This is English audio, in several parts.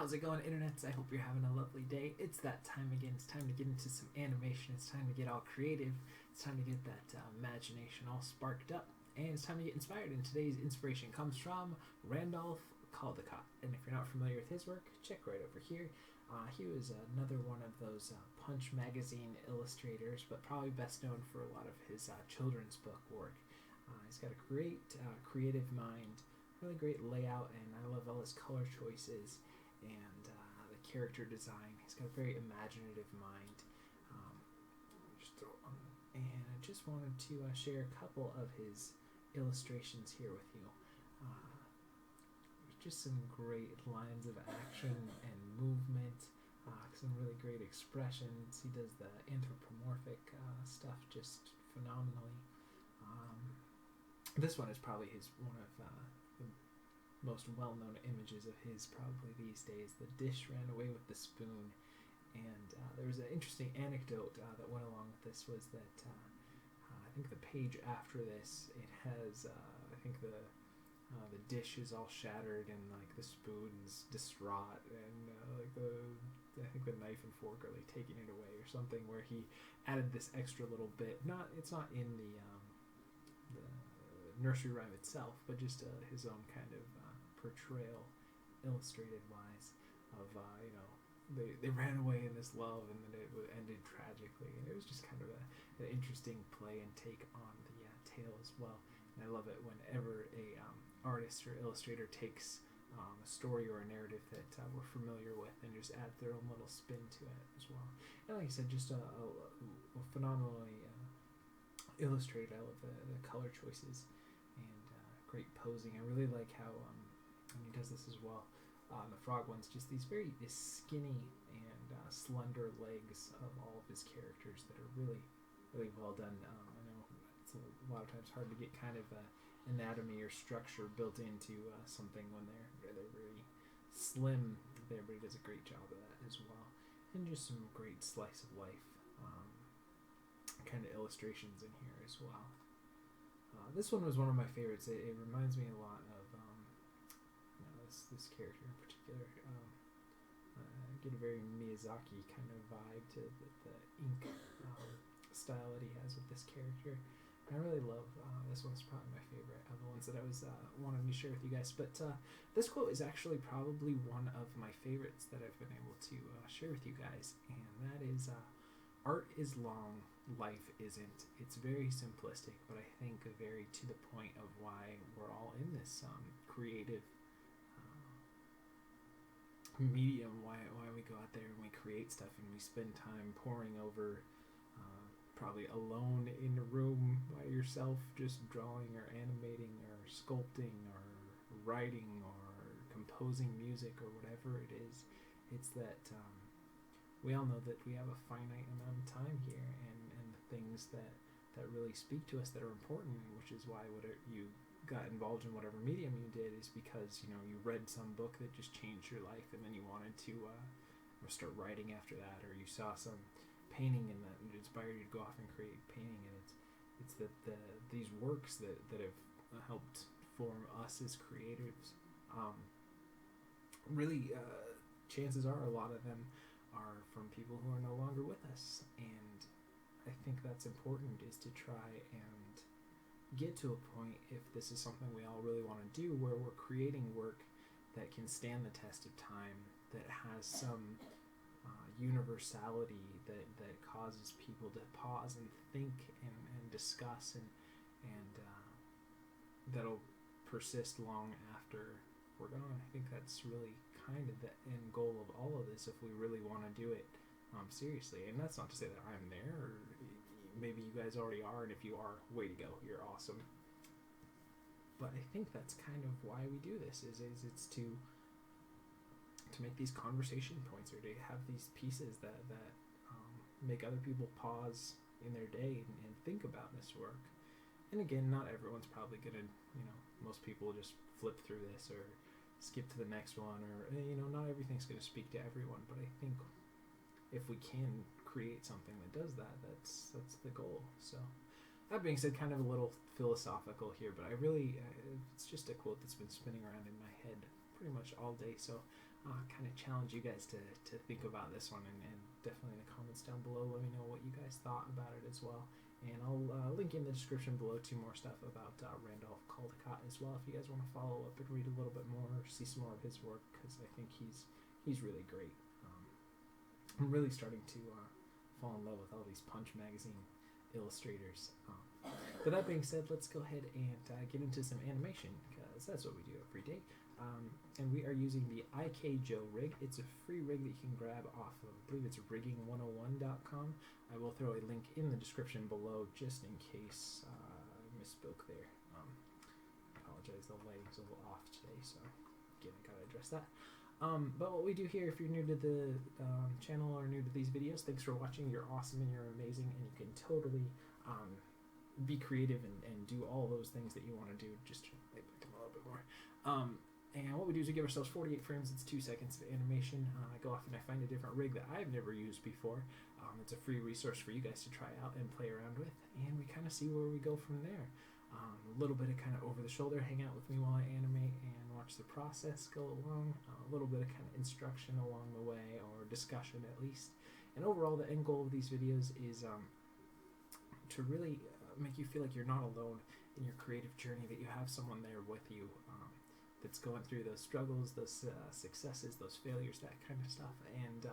How's it going, internets? I hope you're having a lovely day. It's that time again. It's time to get into some animation. It's time to get all creative. It's time to get that imagination all sparked up. And it's time to get inspired. And today's inspiration comes from Randolph Caldecott. And if you're not familiar with his work, check right over here. He was another one of those Punch magazine illustrators, but probably best known for a lot of his children's book work. He's got a great creative mind, really great layout, and I love all his color choices and the character design. He's got a very imaginative mind. And I just wanted to share a couple of his illustrations here with you. Just some great lines of action and movement, some really great expressions. He does the anthropomorphic stuff just phenomenally. This one is probably one of the most well-known images of his probably these days. The dish ran away with the spoon. And there was an interesting anecdote that went along with this, was that I think the page after this, it has, I think the dish is all shattered and like the spoon's distraught, and I think the knife and fork are like taking it away or something, where he added this extra little bit. It's not in the nursery rhyme itself, but just his own kind of portrayal, illustrated wise, of they ran away in this love, and then it ended tragically, and it was just kind of an interesting play and take on the tale as well. And I love it whenever a artist or illustrator takes a story or a narrative that we're familiar with and just add their own little spin to it as well. And like I said, just a phenomenally illustrated. I love the color choices and great posing. I really like how and he does this as well. The frog one's just these very skinny and slender legs of all of his characters that are really, really well done. I know it's a lot of times hard to get kind of anatomy or structure built into something when they're very slim there, but he does a great job of that as well. And just some great slice of life kind of illustrations in here as well. This one was one of my favorites. It reminds me a lot of this character in particular. I get a very Miyazaki kind of vibe to the ink style that he has with this character. I really love this one's probably my favorite of the ones that I was wanting to share with you guys. But this quote is actually probably one of my favorites that I've been able to share with you guys, and that is art is long, life isn't. It's very simplistic, but I think very to the point of why we're all in this creative medium, why we go out there and we create stuff and we spend time poring over, probably alone in a room by yourself, just drawing or animating or sculpting or writing or composing music or whatever it is. It's that we all know that we have a finite amount of time here, and the things that really speak to us, that are important, which is why you got involved in whatever medium you did, is because you read some book that just changed your life, and then you wanted to start writing after that, or you saw some painting and that inspired you to go off and create painting. And it's that these works that have helped form us as creatives, really chances are a lot of them are from people who are no longer with us. And I think that's important, is to try and get to a point, if this is something we all really want to do, where we're creating work that can stand the test of time, that has some universality, that causes people to pause and think and discuss, and that'll persist long after we're gone. I think that's really kind of the end goal of all of this, if we really want to do it seriously. And that's not to say that I'm there, or maybe you guys already are, and if you are, way to go, you're awesome. But I think that's kind of why we do this, is it's to make these conversation points, or to have these pieces that make other people pause in their day and think about this work. And again, not everyone's probably gonna, most people just flip through this or skip to the next one, or not everything's gonna speak to everyone. But I think if we can create something that does that, that's the goal. So that being said, kind of a little philosophical here, but I really it's just a quote that's been spinning around in my head pretty much all day. So kind of challenge you guys to think about this one, and definitely in the comments down below, let me know what you guys thought about it as well. And I'll link in the description below to more stuff about Randolph Caldecott as well if you guys want to follow up and read a little bit more or see some more of his work, because I think he's really great. I'm really starting to fall in love with all these Punch magazine illustrators. But that being said, let's go ahead and get into some animation, because that's what we do every day. And we are using the IK Joe rig. It's a free rig that you can grab off of, I believe it's rigging101.com. I will throw a link in the description below just in case I misspoke there. Apologize, the lighting's a little off today, so again, I gotta address that. But what we do here, if you're new to the channel or new to these videos, thanks for watching. You're awesome and you're amazing, and you can totally be creative and do all those things that you want to do. Just to make them a little bit more. And what we do is we give ourselves 48 frames. It's 2 seconds of animation. I go off and I find a different rig that I've never used before. It's a free resource for you guys to try out and play around with, and we kind of see where we go from there. A little bit of kind of over the shoulder, hang out with me while I animate and watch the process go along. A little bit of kind of instruction along the way, or discussion at least. And overall, the end goal of these videos is to really make you feel like you're not alone in your creative journey, that you have someone there with you that's going through those struggles, those successes, those failures, that kind of stuff. And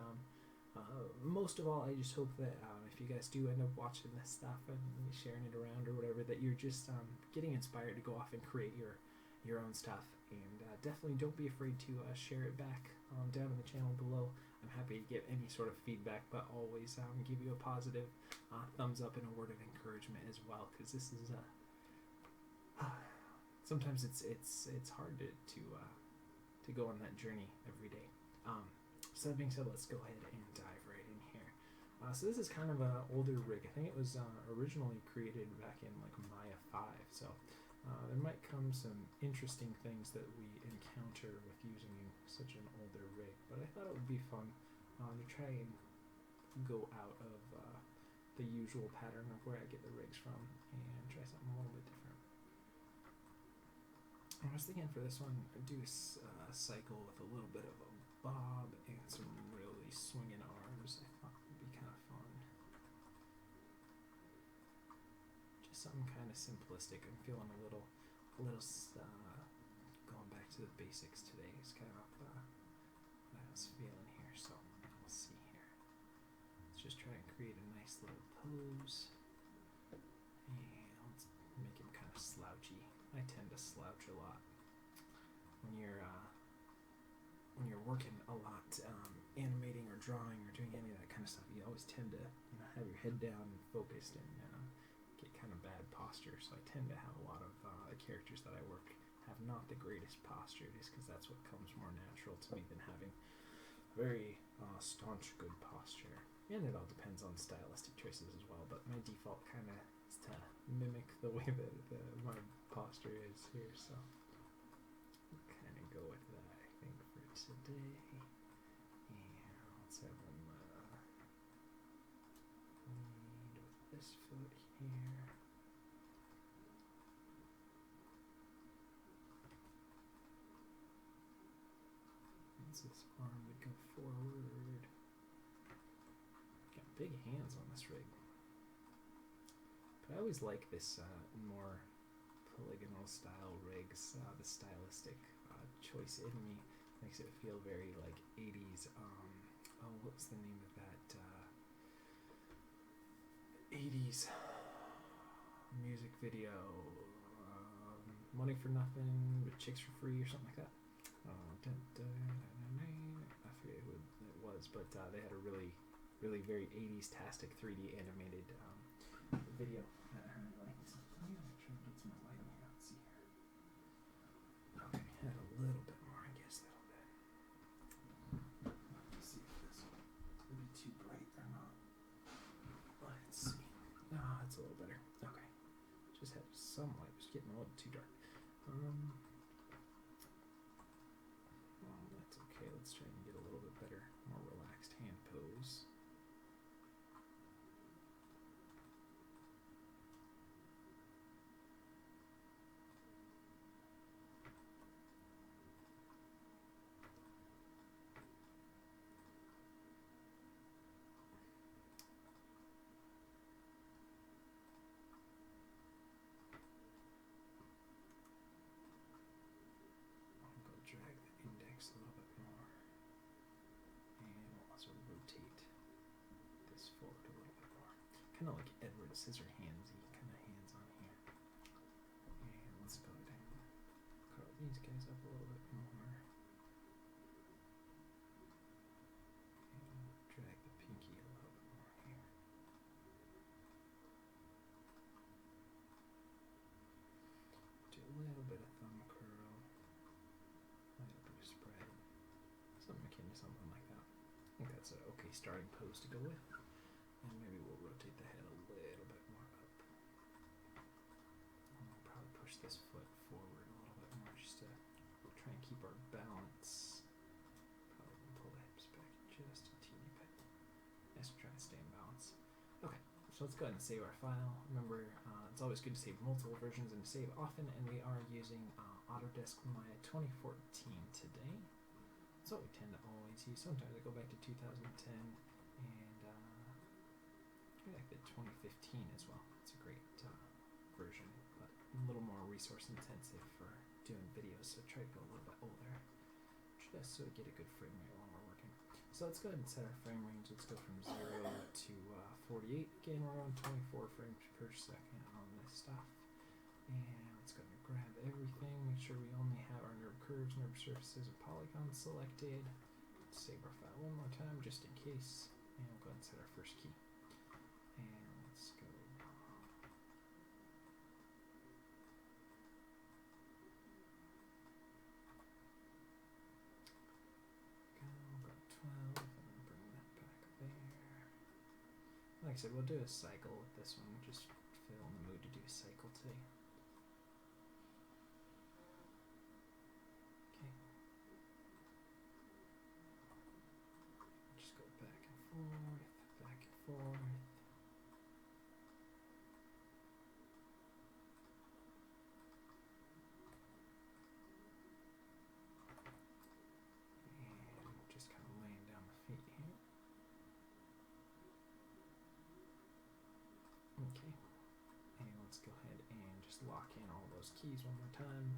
most of all, I just hope that if you guys do end up watching this stuff and sharing it around or whatever, that you're just getting inspired to go off and create your own stuff. And definitely don't be afraid to share it back down in the channel below. I'm happy to get any sort of feedback, but always give you a positive thumbs up and a word of encouragement as well, because this is sometimes it's hard to go on that journey every day. So that being said, let's go ahead and dive right in here. So this is kind of an older rig. I think it was originally created back in like Maya 5. So there might come some interesting things that we encounter with using such an older rig. But I thought it would be fun to try and go out of the usual pattern of where I get the rigs from and try something a little bit different. I was thinking for this one, I'd do a cycle with a little bit of a bob and some really swinging arms. I thought would be kind of fun. Just something kind of simplistic. I'm feeling a little going back to the basics today. Is kind of what I was feeling here. So we'll see here. Let's just try and create a nice little pose, and let's make him kind of slouchy. I tend to slouch a lot when you're working a lot, animating or drawing or doing any of that kind of stuff. You always tend to have your head down and focused, and get kind of bad posture. So I tend to have a lot of the characters that I work have not the greatest posture, just because that's what comes more natural to me than having very staunch good posture. And it all depends on stylistic choices as well, but my default kind of is to mimic the way that my posture is here, so we'll kind of go with that, I think, for today. And let's have them lead with this foot here. Once this arm would go forward. Got big hands on this rig. But I always like this more polygonal style rigs. The stylistic choice in me makes it feel very like 80s. What was the name of that 80s music video? Money for Nothing, but Chicks for Free, or something like that. I forget who it was, but they had a really very 80s-tastic 3D animated video. Let me try and get some light on here. Let's see here. Okay, add a little bit more, I guess that'll be. Let's see if this will be too bright or not. Let's see. Ah, it's a little better. Okay. Just had some light, just getting a little too dark. Well, that's okay. Let's try and get a little bit better, more relaxed hand pose. kind of like Edward Scissorhandsy kind of hands on here. And let's go ahead and curl these guys up a little bit more. And drag the pinky a little bit more here. Do a little bit of thumb curl. A little bit of spread. Something akin to something like that. I think that's an okay starting pose to go with. And maybe we'll rotate the head a little bit more up. And we'll probably push this foot forward a little bit more just to try and keep our balance. Probably pull the hips back just a teeny bit. Nice to try and stay in balance. Okay, so let's go ahead and save our file. Remember, it's always good to save multiple versions and to save often, and we are using Autodesk Maya 2014 today. That's what we tend to always use. Sometimes I go back to 2010 and I like the 2015 as well. It's a great version, but a little more resource intensive for doing videos, so try to go a little bit older just so we get a good frame rate while we're working. So let's go ahead and set our frame range. Let's go from 0 to 48. Again, we're on 24 frames per second on this stuff. And let's go ahead and grab everything. Make sure we only have our nerve curves, nerve surfaces, and polygons selected. Let's save our file one more time just in case. And we'll go ahead and set our first key. And let's go. Go 12 and bring that back there. Like I said, we'll do a cycle with this one. Just feel in the mood to do a cycle today. Okay. Just go back and forth, back and forth. Just kind of laying down the feet here. Okay, and let's go ahead and just lock in all those keys one more time.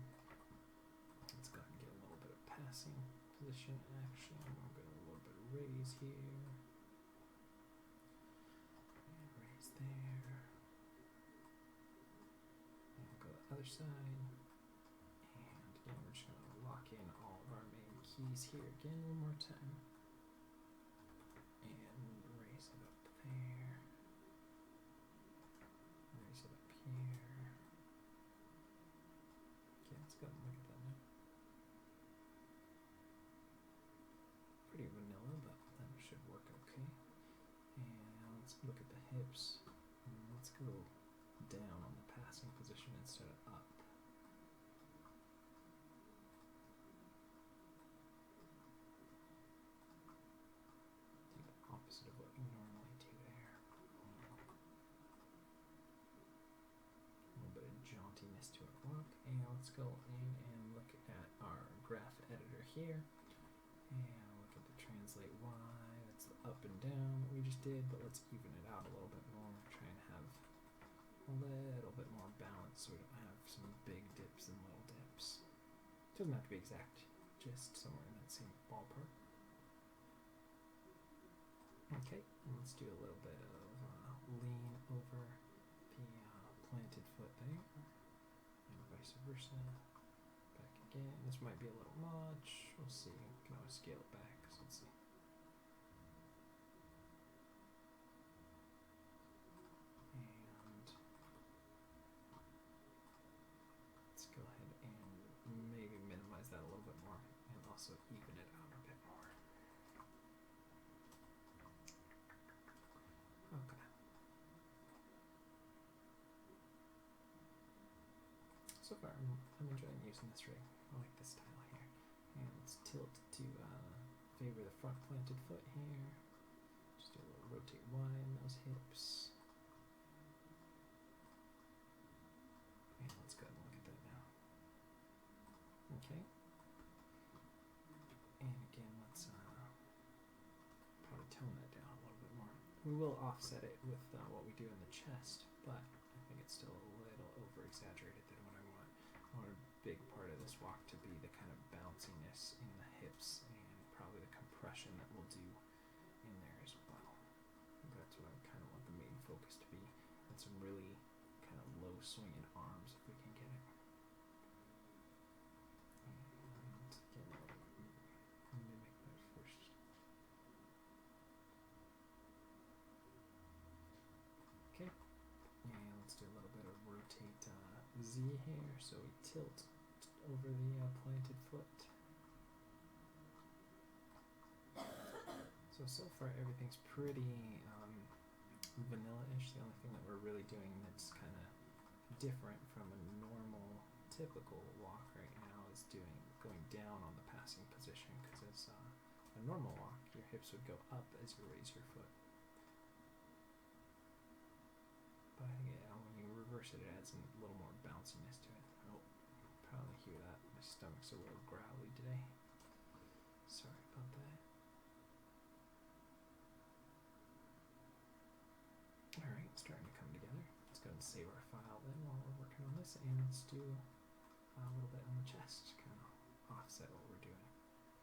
Let's go ahead and get a little bit of passing position action. We'll get a little bit of raise here. And raise there. And we'll go to the other side. And again, we're just going to lock in all of our main keys here again one more time. And raise it up there. Raise it up here. Okay, let's go and look at that now. Pretty vanilla, but that should work okay. And let's look at the hips. And let's go down on the passing position instead of up. Do the opposite of what we normally do there. A little bit of jauntiness to our walk. And let's go in and look at our graph editor here. And look at the translate Y. That's the up and down that we just did, but let's even it out a little bit more. Try and have a little bit more balance so we don't have some big dips and little dips. Doesn't have to be exact, just somewhere in that same ballpark. Okay, and let's do a little bit of lean over the planted foot there, and vice versa. Back again. This might be a little much. We'll see. We can always scale it back. So let's see. And let's go ahead and maybe minimize that a little bit more, and also even it out a bit more. Okay. So far, I'm enjoying using this rig. I like this style here. And let's tilt to favor the front planted foot here. Just do a little rotate Y in those hips. And let's go ahead and look at that now. Okay. And again, let's probably tone that down a little bit more. We will offset it with what we do in the chest, but I think it's still a little over-exaggerated than what I want. I want a big part of this walk to be the kind of bounciness in the hips and probably the compression that we'll do in there as well. That's what I kind of want the main focus to be. some really kind of low swinging arms if we can get it. And again, mimic that first. Okay, and let's do a little bit of rotate Z here, so we tilt over the planted foot. So far everything's pretty vanilla-ish. The only thing that we're really doing that's kind of different from a normal, typical walk right now is going down on the passing position, because as a normal walk, your hips would go up as you raise your foot. But yeah, when you reverse it, it adds a little more bounciness to it. Oh, probably hear that. My stomach's a little growly today. Sorry about that. Alright, starting to come together. Let's go ahead and save our file then while we're working on this, and let's do a little bit on the chest, kind of offset what we're doing.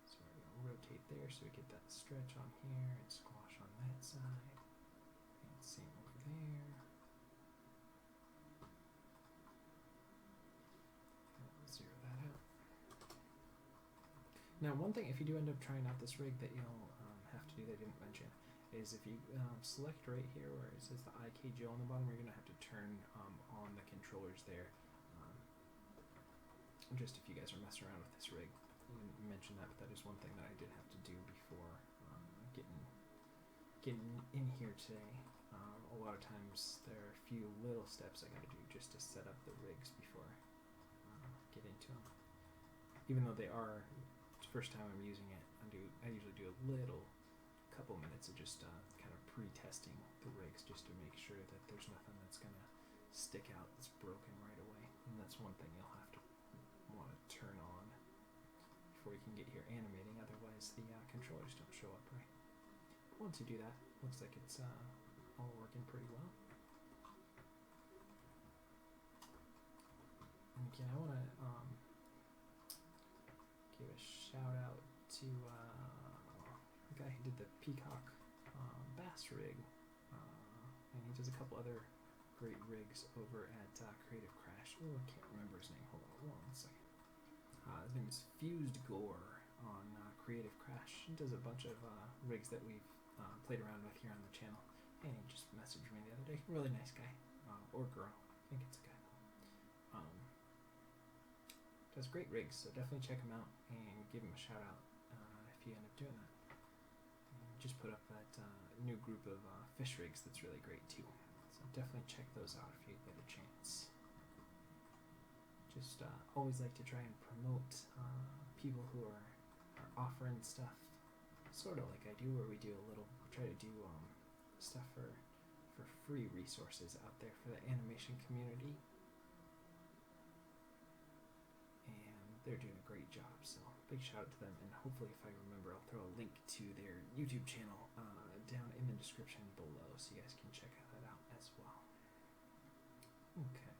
So we're going to rotate there so we get that stretch on here and squash on that side. And same over there. And we'll zero that out. Now one thing, if you do end up trying out this rig that you'll have to do that I didn't mention, is if you select right here where it says the IKG on the bottom, you're going to have to turn on the controllers there. Just if you guys are messing around with this rig. I didn't mention that, but that is one thing that I did have to do before getting in here today. A lot of times there are a few little steps I got to do just to set up the rigs before get into them. Even though they are, it's the first time I'm using it, I usually do a couple minutes of just kind of pre-testing the rigs just to make sure that there's nothing that's going to stick out that's broken right away. And that's one thing you'll have to want to turn on before you can get here animating, otherwise the controllers don't show up right. Once you do that, looks like it's all working pretty well. And again, I want to give a shout out to the guy who did the Peacock bass rig, and he does a couple other great rigs over at Creative Crash. Oh, I can't remember his name. Hold on 1 second. His name is Fused Gore on Creative Crash. He does a bunch of rigs that we've played around with here on the channel, and he just messaged me the other day. Really nice guy, or girl. I think it's a guy. Does great rigs, so definitely check him out and give him a shout out if you end up doing that. Just put up that new group of fish rigs that's really great too. So definitely check those out if you get a chance. Just always like to try and promote people who are offering stuff, sort of like I do, where we try to do stuff for free resources out there for the animation community. And they're doing a great job, so big shout out to them, and hopefully if I remember I'll throw a link to their YouTube channel down in the description below so you guys can check that out as well. Okay.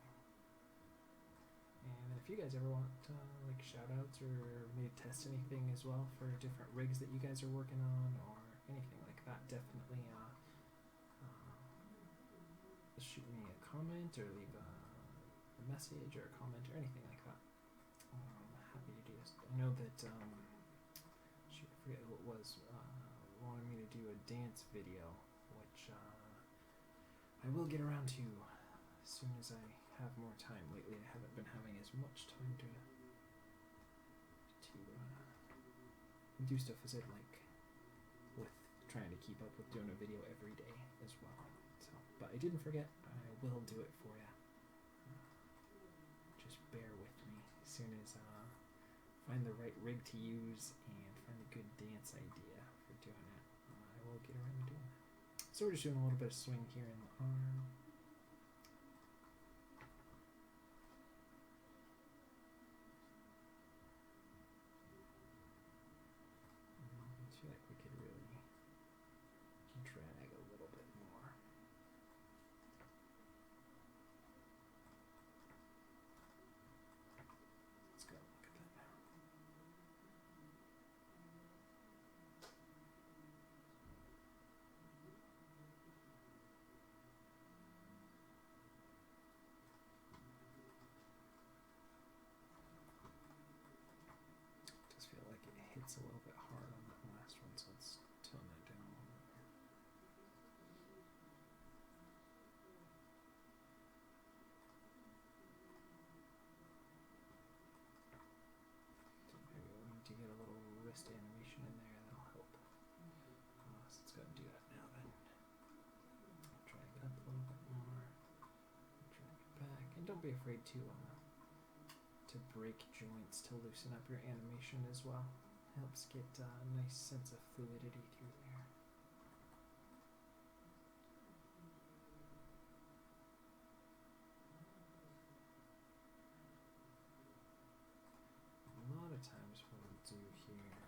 And if you guys ever want like shout outs or maybe test anything as well for different rigs that you guys are working on or anything like that, definitely shoot me a comment or leave a message or a comment or anything like that. Happy to do this. I know that shoot, I forget who it was wanted me to do a dance video, which I will get around to as soon as I have more time. Lately I haven't been having as much time to do stuff as I'd like, with trying to keep up with doing a video every day as well. So, but I didn't forget. I will do it for you. Just bear with me. As soon as find the right rig to use and find a good dance idea for doing it, I will get around to doing that. So we're just doing a little bit of swing here in the arm. I feel like we could really drag a little bit more. Let's go look at that now. it's a little bit hard on that last one, so let's tone that down a little bit. Maybe we need to get a little wrist animation in there, that'll help. So let's go and do that now then. Drag it up a little bit more. Drag it back. And don't be afraid to break joints to loosen up your animation as well. Helps get a nice sense of fluidity through there. A lot of times what I'll do here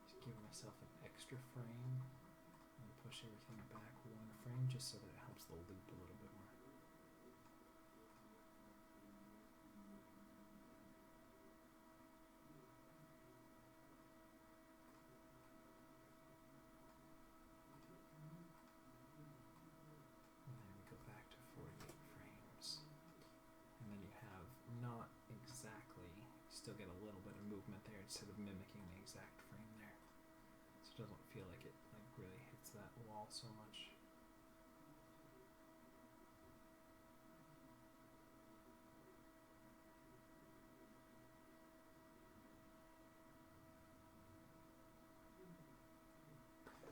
is give myself an extra frame and push everything back one frame just so that it helps the loop a little bit more. Still get a little bit of movement there instead of mimicking the exact frame there, so it doesn't feel like it really hits that wall so much.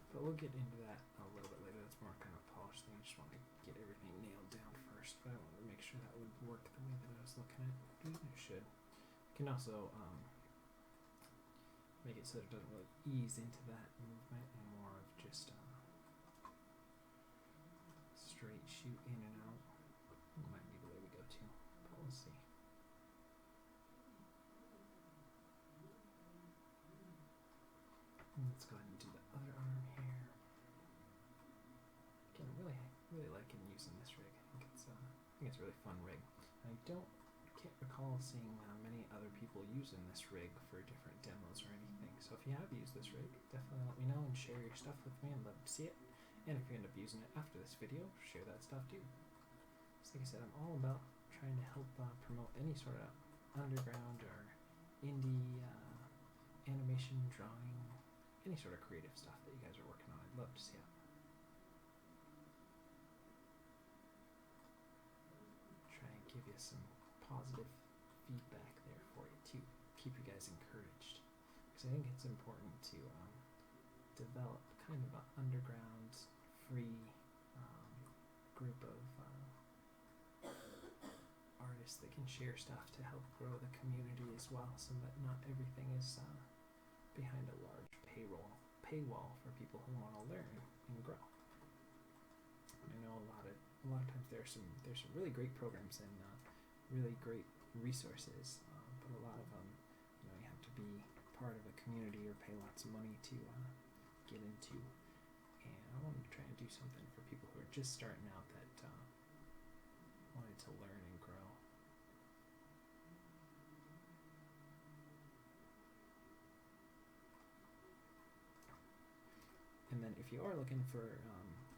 But we'll get into that a little bit later. That's more kind of polished thing. I just want to get everything nailed down first, but I wanted to make sure that would work the way that I was looking at. It should. You can also make it so that it doesn't really ease into that movement and more of just straight shoot in and out. It might be the way we go to, but we'll see. And let's go ahead and do the other arm here. Again, really liking using this rig. I think it's a really fun rig. I can't recall seeing many other people using this rig for different demos or anything. So if you have used this rig, definitely let me know and share your stuff with me. I'd love to see it. And if you end up using it after this video, share that stuff too. So like I said, I'm all about trying to help promote any sort of underground or indie animation, drawing, any sort of creative stuff that you guys are working on. I'd love to see it. Try and give you some positive feedback there for you to keep you guys encouraged, because I think it's important to develop kind of an underground free group of artists that can share stuff to help grow the community as well, so that not everything is behind a large paywall for people who want to learn and grow. And I know a lot of times there's some really great programs and really great resources, but a lot of them, you have to be part of a community or pay lots of money to get into. And I wanted to try and do something for people who are just starting out that wanted to learn and grow. And then if you are looking for,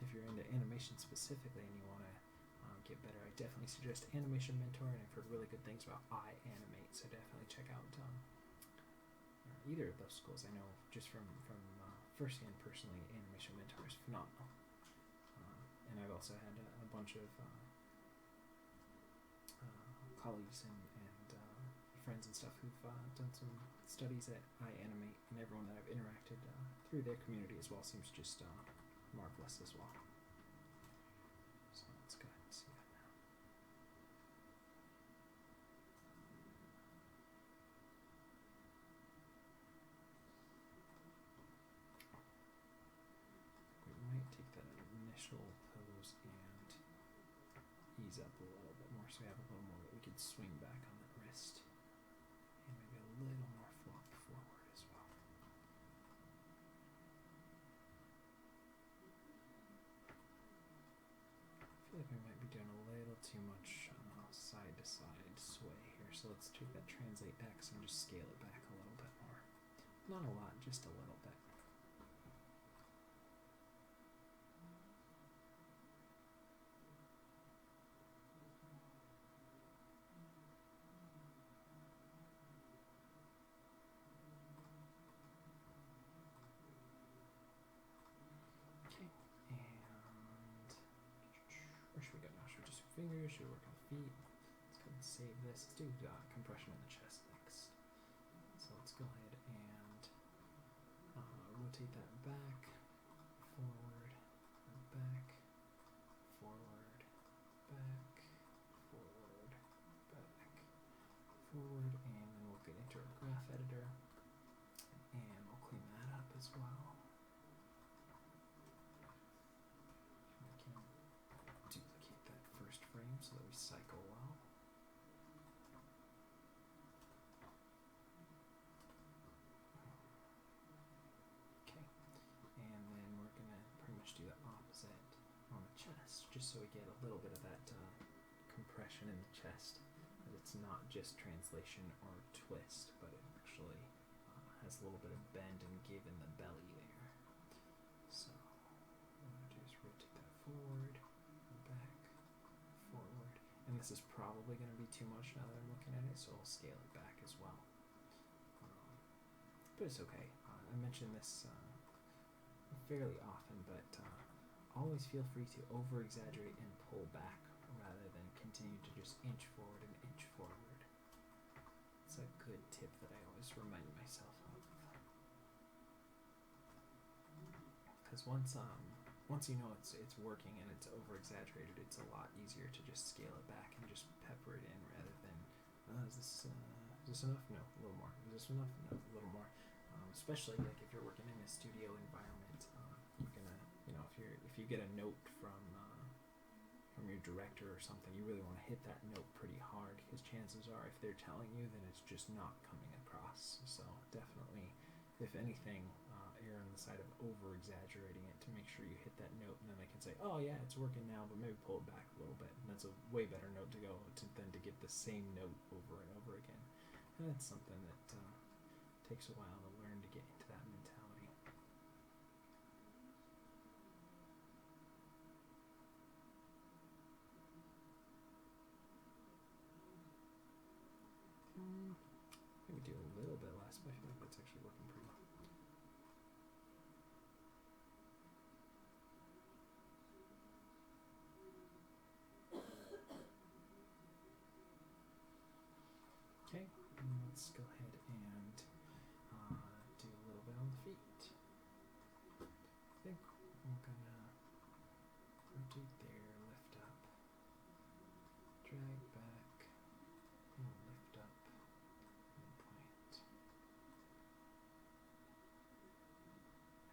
if you're into animation specifically and you want to get better, I definitely suggest Animation Mentor, and I've heard really good things about iAnimate, so definitely check out either of those schools. I know just from firsthand personally, Animation Mentor is phenomenal. And I've also had a bunch of colleagues and friends and stuff who've done some studies at iAnimate, and everyone that I've interacted through their community as well seems just marvelous as well. So let's go ahead and see that now. We might take that initial pose and ease up a little bit more, so we have a little more that we could swing back on the wrist, and maybe a little more flop forward as well. I feel like we might be doing a little too much side to side sway here, so let's take that translate X and just scale it back a little bit more. Not a lot, just a little bit. shoulders, should work on feet. Let's go and save this. Let's do compression in the chest next. So let's go ahead and rotate that back, forward, back, forward, back, forward, back, forward, and then we'll get into our graph editor, and we'll clean that up as well. We can duplicate that first frame so that we cycle well. Okay, and then we're gonna pretty much do the opposite on the chest, just so we get a little bit of that compression in the chest. That it's not just translation or twist, but it actually has a little bit of bend and give in the belly there. So what I'm going to do is rotate that forward, back, forward. And this is probably going to be too much now that I'm looking at it, so I'll scale it back as well. But it's okay. I mention this fairly often, but always feel free to over-exaggerate and pull back rather than continue to just inch forward and inch forward. It's a good tip that I always remind myself of. Because once you know it's working and it's over-exaggerated, it's a lot easier to just scale it back and just pepper it in rather than, is this enough? No, a little more. Is this enough? No, a little more. Especially like if you're working in a studio environment, you're gonna, if you get a note from your director or something, you really want to hit that note pretty hard, because chances are if they're telling you, then it's just not coming across. So definitely, if anything, err on the side of over-exaggerating it to make sure you hit that note, and then they can say, oh yeah, it's working now, but maybe pull it back a little bit. And that's a way better note to go than to get the same note over and over again. And that's something that takes a while to learn to get into that mentality. Maybe do a little bit less, but I feel like that's actually working pretty well. Okay, let's go ahead and do a little bit on the feet. I think I'm gonna rotate there, lift up, drag back, and lift up, and plant.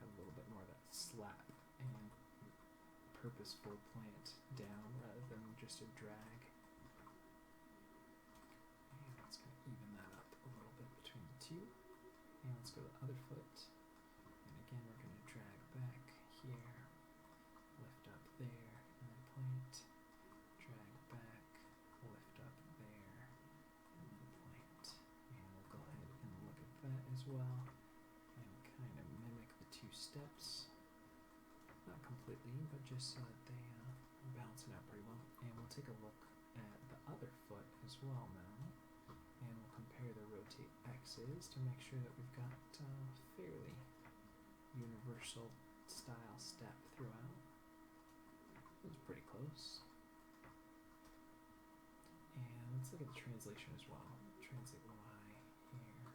Have a little bit more of that slap and purposeful plant down rather than just a drag. And let's kind of even that up a little bit between the two. And let's go to the other foot. And again, we're going to drag back here, lift up there, and then plant, drag back, lift up there, and then plant. And we'll go ahead and look at that as well, and kind of mimic the two steps. Not completely, but just so that they balance it out pretty well. And we'll take a look at the other foot as well now. And we'll compare the rotate X's to make sure that we've got fairly universal style step throughout. It was pretty close. And let's look at the translation as well. Translate Y here.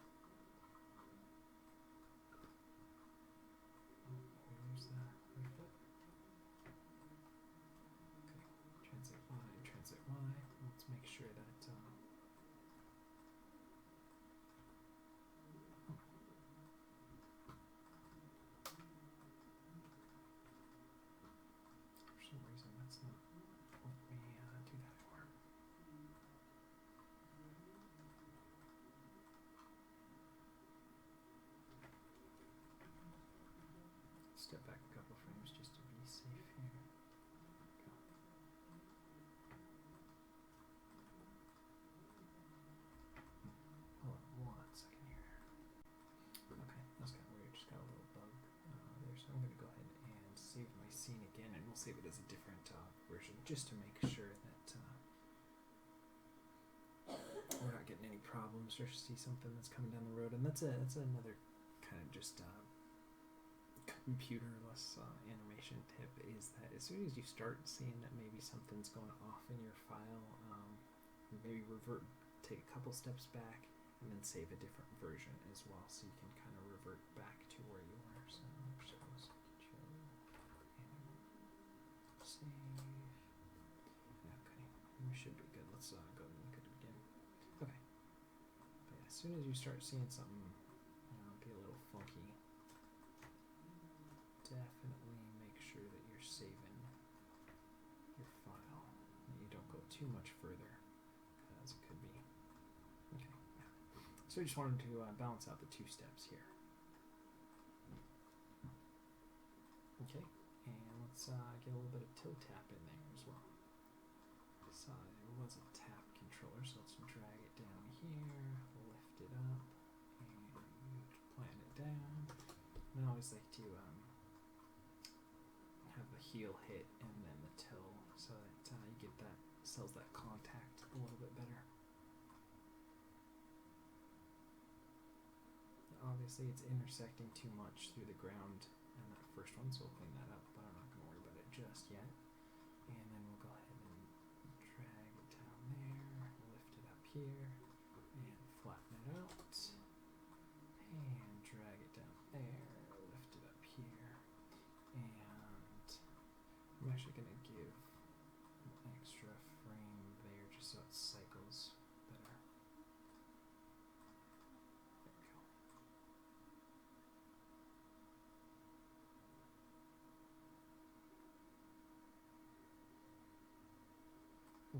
Here's the right foot. Okay, translate Y and translate Y. Let's make sure that for some reason that's not let me do that anymore. Step back a couple frames just to be safe here. Go. Hold on 1 second here. Okay, that's kind of weird. Just got a little bug there, so I'm going to go ahead and save my scene again, and we'll save it as a different version just to make sure that we're not getting any problems or see something that's coming down the road. And that's another kind of just computerless animation tip is that as soon as you start seeing that maybe something's going off in your file, maybe take a couple steps back, and then save a different version as well, so you can kind of revert back to where you were. So suppose control and save. Okay, we should be good. Let's go and look at it again. Okay. But yeah, as soon as you start seeing something be a little funky, definitely make sure that you're saving your file, and you don't go too much further, because it could be. Okay, yeah. So I just wanted to balance out the 2 steps here. Okay, and let's get a little bit of toe tap in there as well. So it was a tap controller, so let's drag it down here, lift it up, and plant it down. And I always like to have the heel hit and then the toe, so that you get that, sells that contact a little bit better. Obviously it's intersecting too much through the ground and that first one, so we'll clean that up, but I'm not going to worry about it just yet. And then we'll go ahead and drag it down there, lift it up here, and flatten it out, and drag it down there, lift it up here, and I'm actually going to give an extra frame there just so it cycles better. There we go.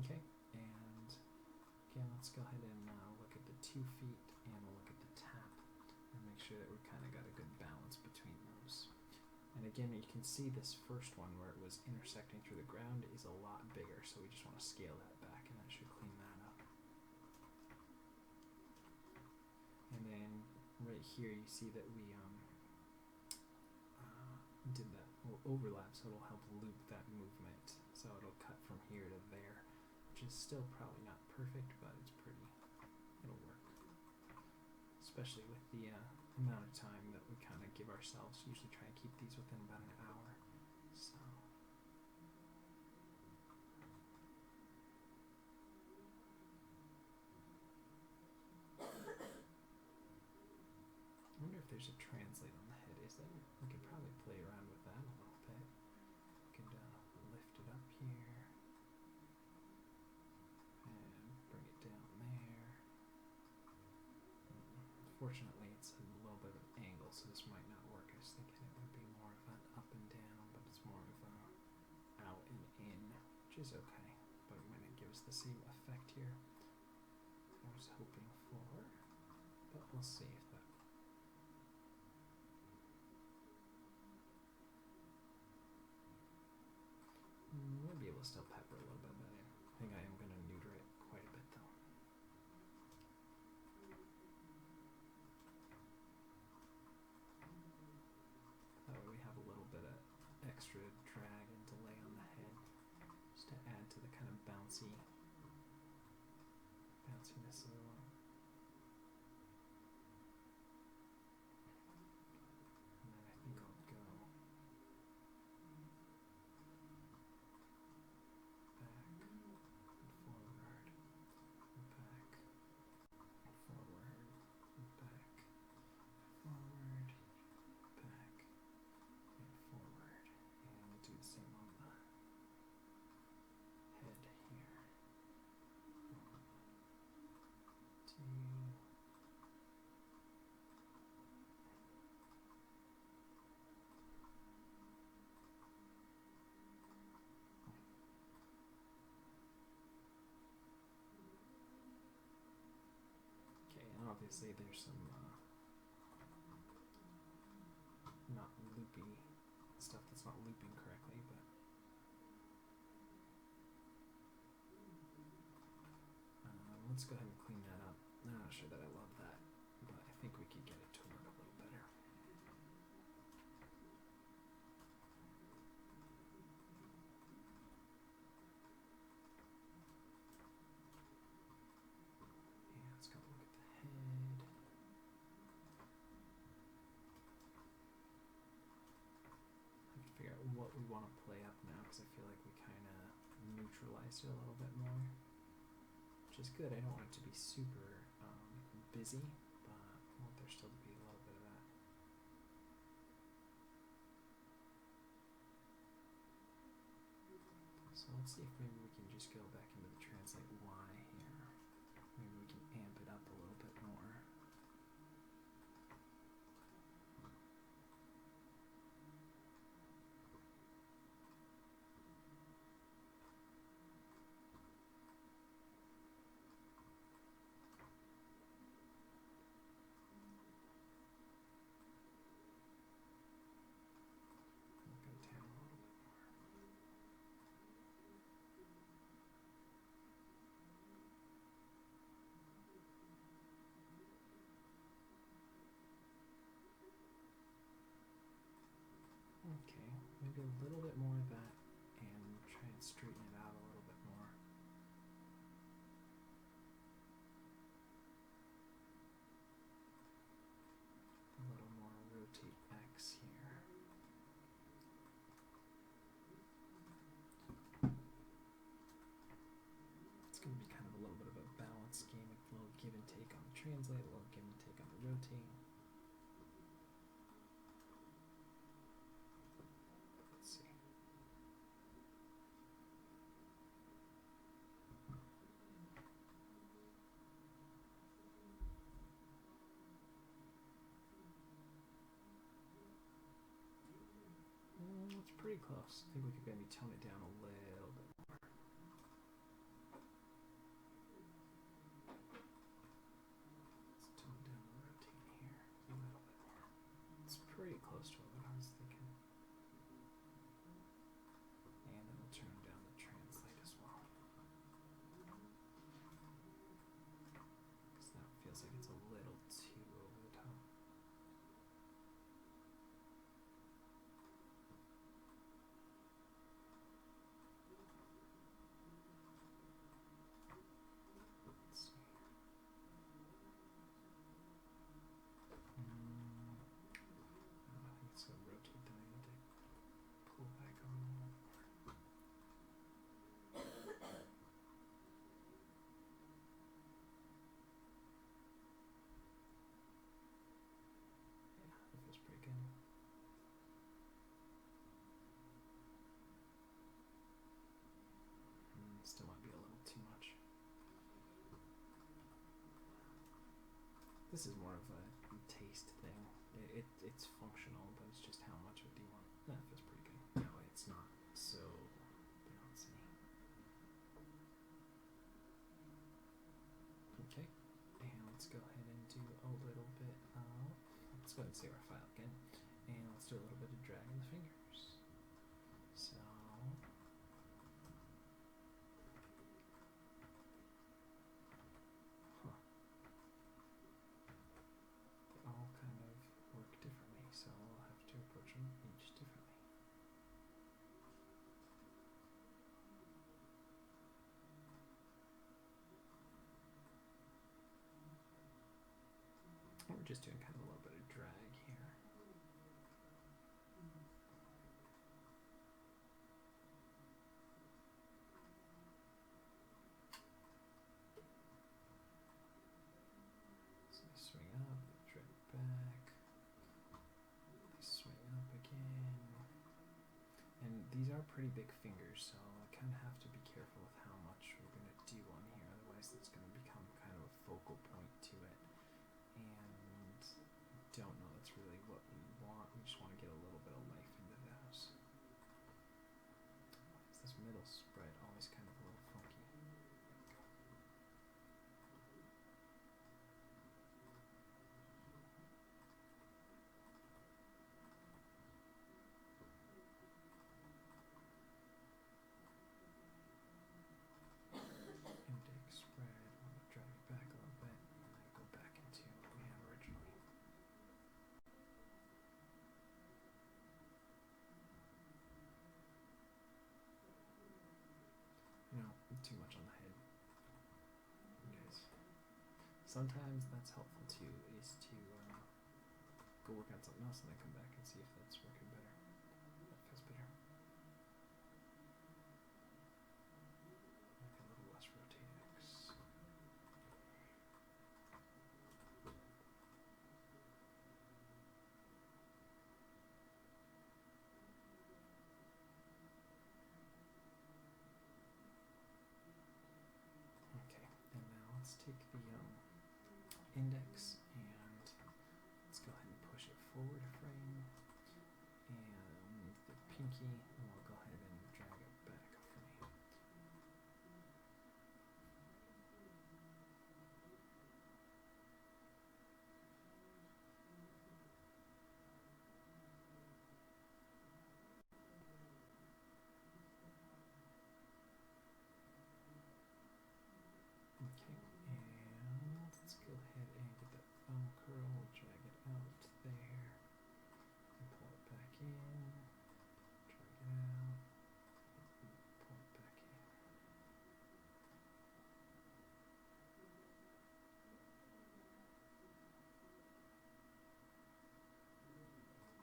Okay, and again, let's go ahead and look at the 2 feet, and we'll look at the tap, and make sure that we've kind of got a good balance between those. And again, you can see this first one where it was intersecting through the ground is a lot bigger, so we just want to scale that back, and that should clean that up. And then right here you see that we did that little overlap, so it'll help loop that movement, so it'll cut from here to there, which is still probably not perfect, but it's pretty, it'll work, especially with the amount of time that we kind of give ourselves. Usually try and keep these within about an hour, so I wonder if there's a translate on the head. Is there? We could probably play around with that a little bit. We could lift it up here and bring it down there. Unfortunately, it's a little bit of an angle, so this might not work. I was thinking it would be more of an up and down, but it's more of a out and in, which is okay, but it might not give us the same effect here I was hoping for, but we'll see if that. Might be able to still pepper a little bit, but I think I am going to neuter it quite a bit though. That way we have a little bit of extra drag and delay on the head, just to add to the kind of bounciness of the one. And then I think I'll go back and forward, and back and forward, and back, forward, back, and forward, and we'll do the same on the head here. 1, 2. Okay, and obviously there's some not loopy stuff that's not looping correctly, but let's go ahead and clean that up. I'm not sure that I love that, but I think we could get it to work a little better. Yeah, let's go look at the head. what we want to play up now because I feel like we kind of neutralized it a little bit more, which is good. I don't want it to be super busy, but I want there still to be a little bit of that. So let's see if maybe we can just go back into the translate Y here. Maybe we can amp it up a little bit more. Okay, maybe a little bit more of that and try and straighten it out a little bit more. A little more rotate X here. It's going to be kind of a little bit of a balanced game, a little give and take on the translate, a little give and take on the rotate. It's pretty close. I think we could maybe tone it down a little bit more. Let's tone down the rotate here a little bit more. It's pretty close to what I was thinking. And then we'll turn down the translate as well. Because that feels like it's a little too over the top. Still might be a little too much. This is more of a taste thing. It's functional, but it's just how much of it do you want. That feels pretty good. That way it's not so bouncy. Okay, and let's go ahead and do a little bit of, let's go ahead and save our file again, and let's do a little bit of dragging the fingers. So so I'll have to approach them each differently. And we're just doing kind of a little bit of drag here. So they swing up, they drag back. Swing up again, and these are pretty big fingers, so I kind of have to be careful with how much we're going to do on here, otherwise it's going to become kind of a focal point to it, and don't know that's really what we want. We just want to get a little bit of life into those. This middle spread always kind of a little funky. Too much on the head. Guys, sometimes that's helpful too, is to go work on something else and then come back and see if that's working better. That feels better. index, and let's go ahead and push it forward a frame, and the pinky, and we'll go ahead and drag it back a frame. Okay, and let's go ahead and get that thumb curl, drag it out there, and pull it back in, drag it out, and pull it back in.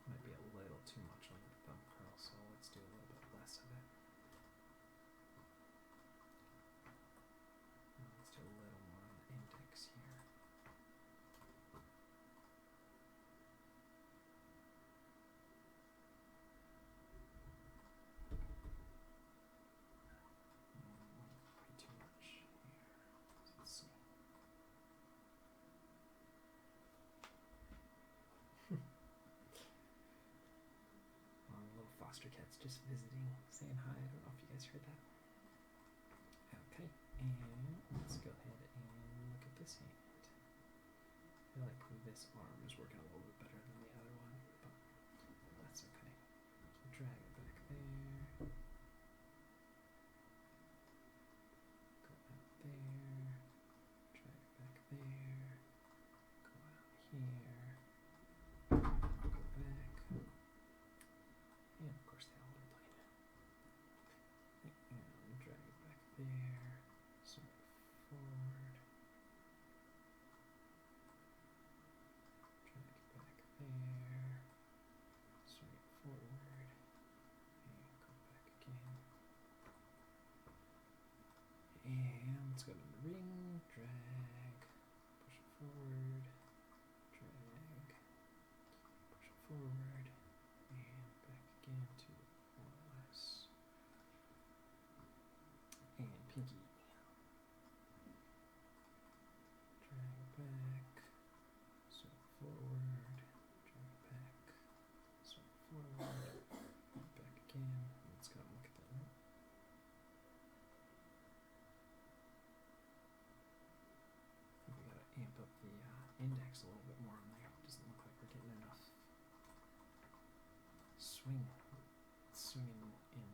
Might be a little too much on the thumb curl, so let's do a little bit less of it. And let's do a little more on the index here. Way too much here. So let's see. Little foster cat's just visiting, saying hi. I don't know if you guys heard that. Okay, and let's go ahead and look at this hand. I feel like this arm is working a little bit better than the other one, but that's okay. So drag it back there. Go out there. Drag it back there. Go out here. Go back. And of course they all interplay. And drag it back there. Swing it forward. Drag it back there. Swing it forward. And go back again. And let's go to the ring. Drag. Push it forward. Drag. Push it forward. And back again to more or less. And pinky. Drag back. Swing forward. Drag back. Swing forward. Back again. Let's go and look at that now. We gotta amp up the index a little bit more on there. Doesn't look like we're getting enough swinging in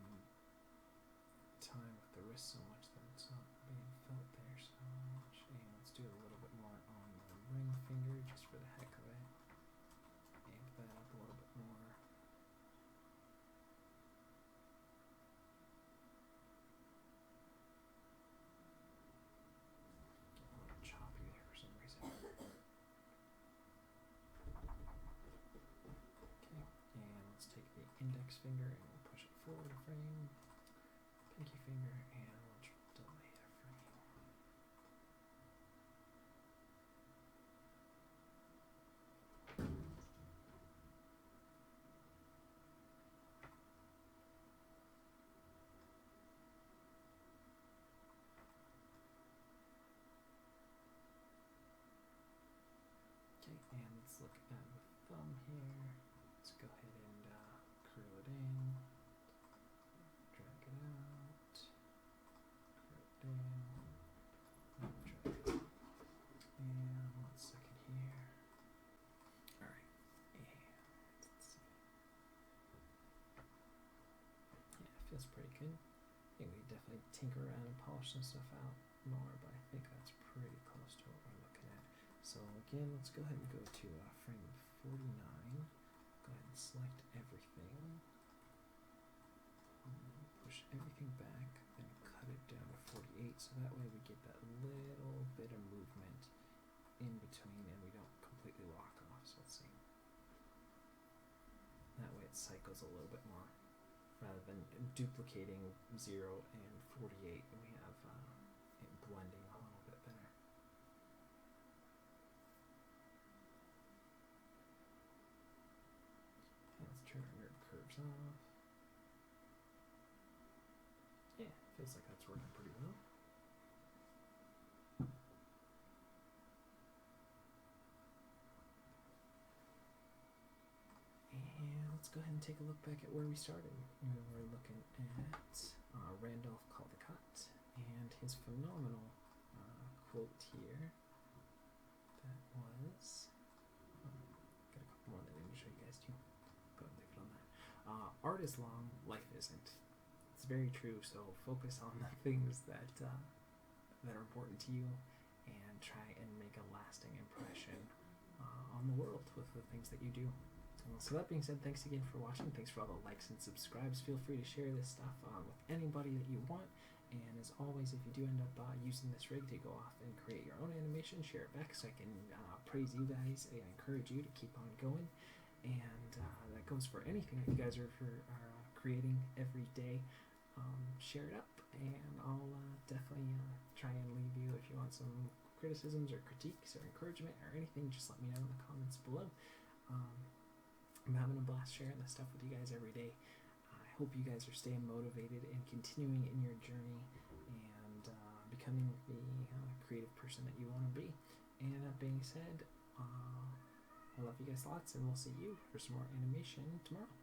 time with the wrist so much that it's not being felt there so much. And let's do a little bit more on the ring finger just for the heck of it. Amp that up a little bit more. Get a little choppy there for some reason. Okay, and let's take the index finger and we'll push it forward a frame. Pinky finger, and we'll delay it a frame. Okay, and let's look at the thumb here. Let's go ahead and curl it in. Drag it out. Curl it down. And drag it out. And 1 second here. Alright, and let's see. Yeah, it feels pretty good. I think we definitely tinker around and polish some stuff out more, but I think that's pretty close to what we're looking at. So again, let's go ahead and go to frame 49. Go ahead and select everything. Push everything back, then cut it down to 48, so that way we get that little bit of movement in between and we don't completely lock off. So let's see. That way it cycles a little bit more. Rather than duplicating 0 and 48, we have it blending a little bit better. Let's turn our nerve curves off. Yeah, feels like that's working pretty well. and take a look back at where we started. We were looking at Randolph Caldecott and his phenomenal quote here. That was got a couple more that I need to show you guys too. Go and leave it on that. Art is long, life isn't. It's very true. So focus on the things that are important to you, and try and make a lasting impression on the world with the things that you do. So that being said, thanks again for watching. Thanks for all the likes and subscribes. Feel free to share this stuff with anybody that you want. And as always, if you do end up using this rig to go off and create your own animation, share it back so I can praise you guys and encourage you to keep on going. And that goes for anything that you guys are creating every day. Share it up, and I'll definitely try and leave you. If you want some criticisms or critiques or encouragement or anything, just let me know in the comments below. I'm having a blast sharing this stuff with you guys every day. I hope you guys are staying motivated and continuing in your journey and becoming the creative person that you want to be. And that being said, I love you guys lots, and we'll see you for some more animation tomorrow.